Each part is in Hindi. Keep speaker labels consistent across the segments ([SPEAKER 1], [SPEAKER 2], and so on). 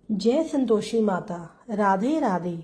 [SPEAKER 1] जय संतोषी माता। राधे राधे।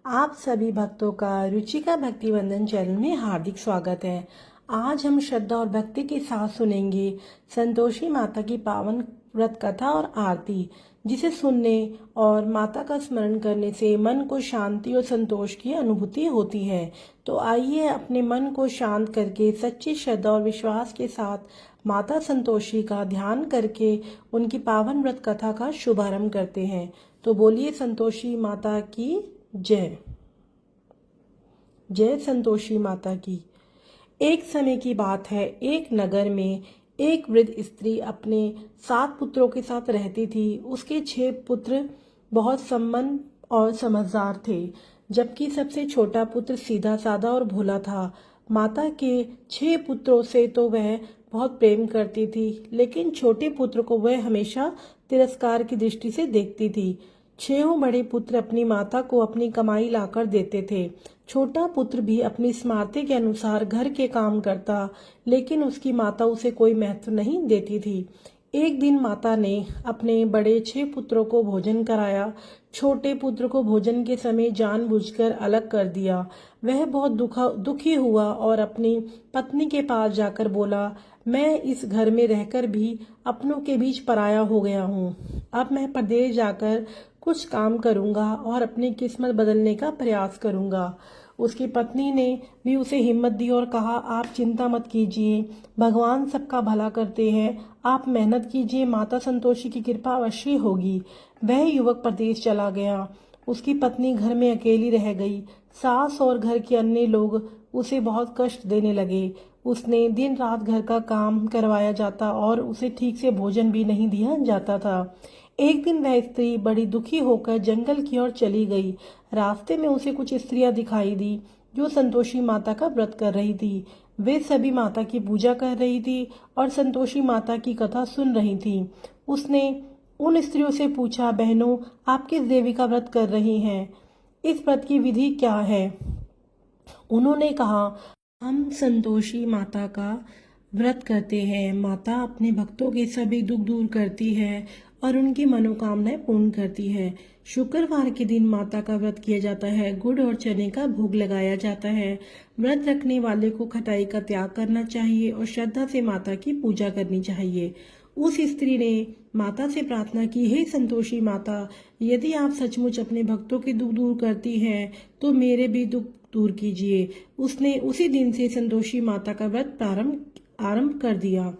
[SPEAKER 1] आप सभी भक्तों का रुचिका भक्ति वंदन चैनल में हार्दिक स्वागत है। आज हम श्रद्धा और भक्ति के साथ सुनेंगे संतोषी माता की पावन व्रत कथा और आरती, जिसे सुनने और माता का स्मरण करने से मन को शांति और संतोष की अनुभूति होती है। तो आइए अपने मन को शांत करके सच्ची श्रद्धा और विश्वास के साथ माता संतोषी का ध्यान करके उनकी पावन व्रत कथा का शुभारंभ करते हैं। तो बोलिए संतोषी माता की जय। जय संतोषी माता की। एक समय की बात है, एक नगर में एक वृद्ध स्त्री अपने 7 पुत्रों के साथ रहती थी। उसके 6 पुत्र बहुत संपन्न और समझदार थे, जबकि सबसे छोटा पुत्र सीधा साधा और भोला था। माता के 6 पुत्रों से तो वह बहुत प्रेम करती थी, लेकिन छोटे पुत्र को वह हमेशा तिरस्कार की दृष्टि से देखती थी। 6 बड़े पुत्र अपनी माता को अपनी कमाई लाकर देते थे। छोटा पुत्र भी अपनी सामर्थ्य के अनुसार घर के काम करता, लेकिन उसकी माता उसे कोई महत्व नहीं देती थी। एक दिन माता ने अपने बड़े 6 पुत्रों को भोजन कराया। छोटे पुत्र को भोजन के समय जानबूझकर अलग कर दिया। वह बहुत दुखी हुआ और अपनी पत्नी के पास जाकर बोला, मैं इस घर में रहकर भी अपनों के बीच पराया हो गया हूँ। अब मैं परदेश जाकर कुछ काम करूँगा और अपनी किस्मत बदलने का प्रयास करूँगा। उसकी पत्नी ने भी उसे हिम्मत दी और कहा, आप चिंता मत कीजिए, भगवान सबका भला करते हैं। आप मेहनत कीजिए, माता संतोषी की कृपा अवश्य होगी। वह युवक प्रदेश चला गया। उसकी पत्नी घर में अकेली रह गई। सास और घर के अन्य लोग उसे बहुत कष्ट देने लगे। उसने दिन रात घर का काम करवाया जाता और उसे ठीक से भोजन भी नहीं दिया जाता था। एक दिन वह स्त्री बड़ी दुखी होकर जंगल की ओर चली गई। रास्ते में उसे कुछ स्त्रियां दिखाई दी जो संतोषी माता का व्रत कर रही थी। वे सभी माता की पूजा कर रही थी और संतोषी माता की कथा सुन रही थी। उसने उन स्त्रियों से पूछा, बहनों, आप किस देवी का व्रत कर रही हैं? इस व्रत की विधि क्या है? उन्होंने कहा, हम संतोषी माता का व्रत करते हैं। माता अपने भक्तों के सभी दुख दूर करती है और उनकी मनोकामनाएं पूर्ण करती है। शुक्रवार के दिन माता का व्रत किया जाता है। गुड़ और चने का भोग लगाया जाता है। व्रत रखने वाले को खटाई का त्याग करना चाहिए और श्रद्धा से माता की पूजा करनी चाहिए। उस स्त्री ने माता से प्रार्थना की, हे संतोषी माता, यदि आप सचमुच अपने भक्तों के दुख दूर करती हैं तो मेरे भी दुख दूर कीजिए। उसने उसी दिन से संतोषी माता का व्रत आरंभ कर दिया।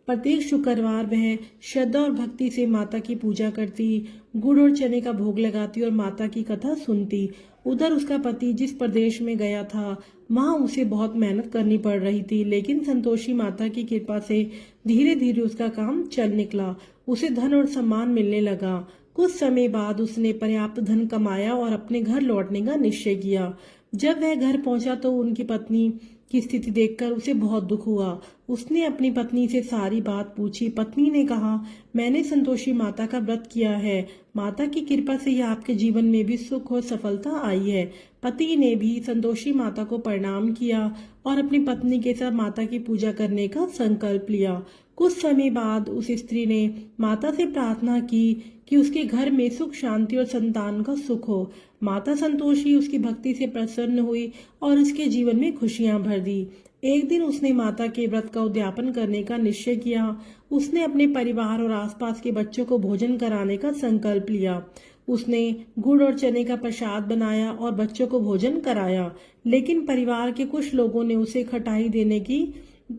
[SPEAKER 1] प्रत्येक शुक्रवार वह श्रद्धा और भक्ति से माता की पूजा करती, गुड़ और चने का भोग लगाती और माता की कथा सुनती। उधर उसका पति जिस प्रदेश में गया था, वहां उसे बहुत मेहनत करनी पड़ रही थी, लेकिन संतोषी माता की कृपा से धीरे धीरे उसका काम चल निकला। उसे धन और सम्मान मिलने लगा। कुछ समय बाद उसने पर्याप्त धन कमाया और अपने घर लौटने का निश्चय किया। जब वह घर पहुंचा तो उनकी पत्नी की स्थिति देखकर उसे बहुत दुख हुआ। उसने अपनी पत्नी से सारी बात पूछी। पत्नी ने कहा, मैंने संतोषी माता का व्रत किया है। माता की कृपा से यह आपके जीवन में भी सुख और सफलता आई है। पति ने भी संतोषी माता को प्रणाम किया और अपनी पत्नी के साथ माता की पूजा करने का संकल्प लिया। कुछ समय बाद उस स्त्री ने माता से प्रार्थना की कि उसके घर में सुख शांति और संतान का सुख हो। माता संतोषी उसकी भक्ति से प्रसन्न हुई और उसके जीवन में खुशियां भर दी। एक दिन उसने माता के व्रत का उद्यापन करने का निश्चय किया। उसने अपने परिवार और आसपास के बच्चों को भोजन कराने का संकल्प लिया। उसने गुड़ और चने का प्रसाद बनाया और बच्चों को भोजन कराया, लेकिन परिवार के कुछ लोगों ने उसे खटाई देने की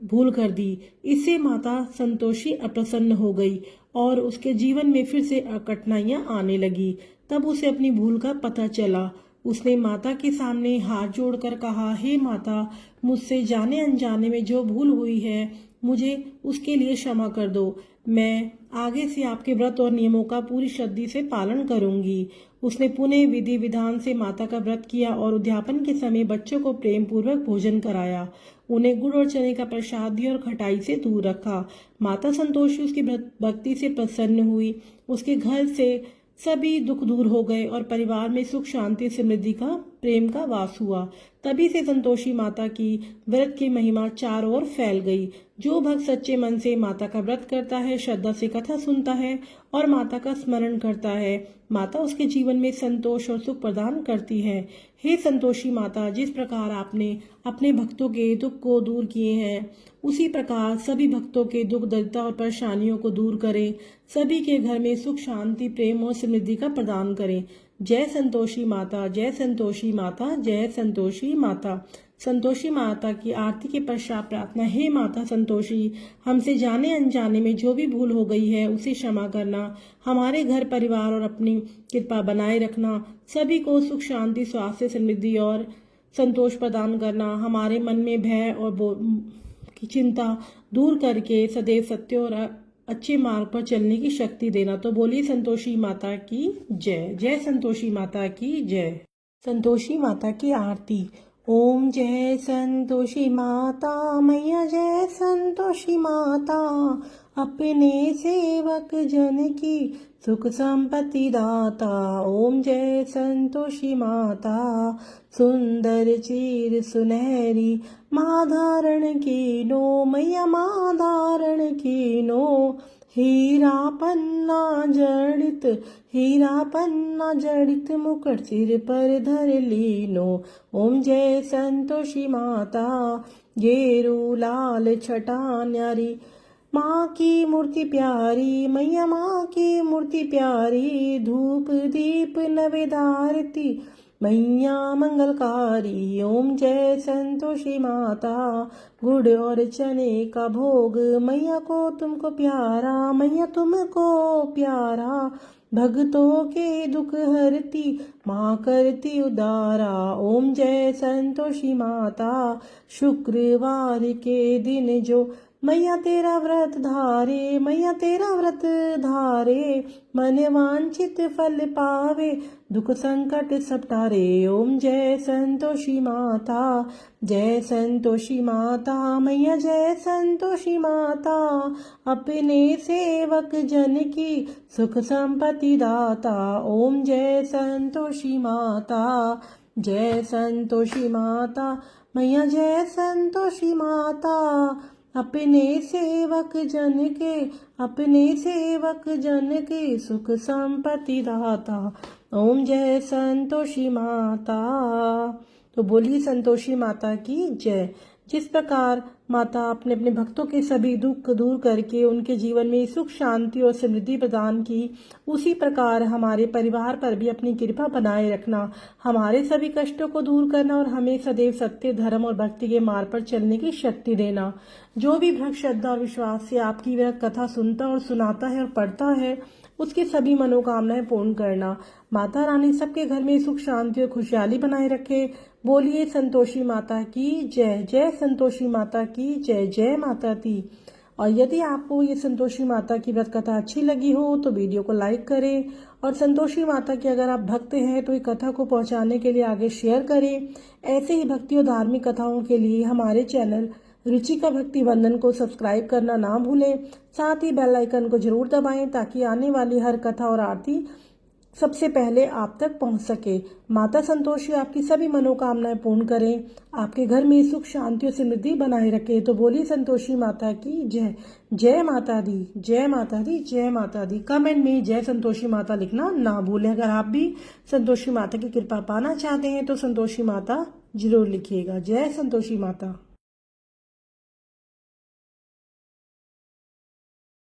[SPEAKER 1] भूल कर दी। इससे माता संतोषी अप्रसन्न हो गई और उसके जीवन में फिर से कठिनाइयां आने लगी। तब उसे अपनी भूल का पता चला। उसने माता के सामने हाथ जोड़कर कहा, हे माता, मुझसे जाने अनजाने में जो भूल हुई है मुझे उसके लिए क्षमा कर दो। मैं आगे से आपके व्रत और नियमों का पूरी श्रद्धा से पालन करूंगी। उसने पुनः विधि विधान से माता का व्रत किया और उद्यापन के समय बच्चों को प्रेम पूर्वक भोजन कराया। उन्हें गुड़ और चने का प्रसाद दिया और खटाई से दूर रखा। माता संतोषी उसकी भक्ति से प्रसन्न हुई। उसके घर से सभी दुख दूर हो गए और परिवार में सुख शांति समृद्धि का प्रेम का वास हुआ। तभी से संतोषी माता की व्रत की महिमा चारों ओर फैल गई। जो भक्त सच्चे मन से माता का व्रत करता है, श्रद्धा से कथा सुनता है और माता का स्मरण करता है, माता उसके जीवन में संतोष और सुख प्रदान करती है। हे संतोषी माता, जिस प्रकार आपने अपने भक्तों के दुख को दूर किए हैं, उसी प्रकार सभी भक्तों के दुख दरिद्रता और परेशानियों को दूर करें। सभी के घर में सुख, शांति, प्रेम और समृद्धि का प्रदान करें। जय संतोषी माता, जय संतोषी माता, जय संतोषी माता। संतोषी माता की आरती के पश्चात प्रार्थना। हे माता संतोषी, हमसे जाने अनजाने में जो भी भूल हो गई है उसे क्षमा करना। हमारे घर परिवार और अपनी कृपा बनाए रखना। सभी को सुख, शांति, स्वास्थ्य, समृद्धि और संतोष प्रदान करना। हमारे मन में भय और की चिंता दूर करके सदैव सत्य और अच्छे मार्ग पर चलने की शक्ति देना। तो बोलिए संतोषी माता की जय। जय संतोषी माता की जय। संतोषी माता की आरती। ओम जय संतोषी माता मैया, जय संतोषी माता, अपने सेवक जन की सुख संपत्ति दाता। ओम जय संतोषी माता, सुंदर चीर सुनहरी माँ धारण कीनो, मैया माँ धारण कीनो। हीरा पन्ना जड़ित मुकुट सिर पर धर लीनो। ओम जय संतोषी माता, गेरू लाल छटा न्यारी माँ की मूर्ति प्यारी, मैया माँ की मूर्ति प्यारी। धूप दीप नवेदारती मैया मंगलकारी। ओम जय संतोषी माता, गुड़ और चने का भोग मैया को तुमको प्यारा, मैया तुमको प्यारा। भक्तों के दुख हरती माँ करती उदारा। ओम जय संतोषी माता, शुक्रवार के दिन जो मैया तेरा व्रत धारे, मैया तेरा व्रत धारे। मन वांछित फल पावे, दुख संकट सब टारे। ओम जय संतोषी माता, जय संतोषी माता मैया, जय संतोषी माता, अपने सेवक जन की सुख संपत्ति दाता। ओम जय संतोषी माता, जय संतोषी माता मैया, जय संतोषी माता, अपने सेवक जन के सुख संपत्ति दाता। ओम जय संतोषी माता। तो बोलिए संतोषी माता की जय। जिस प्रकार माता अपने अपने भक्तों के सभी दुख दूर करके उनके जीवन में सुख, शांति और समृद्धि प्रदान की, उसी प्रकार हमारे परिवार पर भी अपनी कृपा बनाए रखना, हमारे सभी कष्टों को दूर करना और हमें सदैव सत्य, धर्म और भक्ति के मार्ग पर चलने की शक्ति देना। जो भी भक्त श्रद्धा और विश्वास से आपकी वह कथा सुनता और सुनाता है और पढ़ता है, उसकी सभी मनोकामनाएं पूर्ण करना। माता रानी सबके घर में सुख, शांति और खुशहाली बनाए रखे। बोलिए संतोषी माता की जय। जय संतोषी माता की जय। जय माता दी। और यदि आपको ये संतोषी माता की व्रत कथा अच्छी लगी हो तो वीडियो को लाइक करें, और संतोषी माता की अगर आप भक्त हैं तो ये कथा को पहुंचाने के लिए आगे शेयर करें। ऐसे ही भक्ति और धार्मिक कथाओं के लिए हमारे चैनल रुचिका भक्ति वंदन को सब्सक्राइब करना ना भूलें। साथ ही बेल आइकन को जरूर दबाएं ताकि आने वाली हर कथा और आरती सबसे पहले आप तक पहुंच सके। माता संतोषी आपकी सभी मनोकामनाएं पूर्ण करें, आपके घर में सुख, शांति और समृद्धि बनाए रखे। तो बोलिए संतोषी माता की जय। जय माता दी, जय माता दी, जय माता दी। कमेंट में जय संतोषी माता लिखना ना भूलें। अगर आप भी संतोषी माता की कृपा पाना चाहते हैं तो संतोषी माता जरूर लिखिएगा। जय संतोषी माता।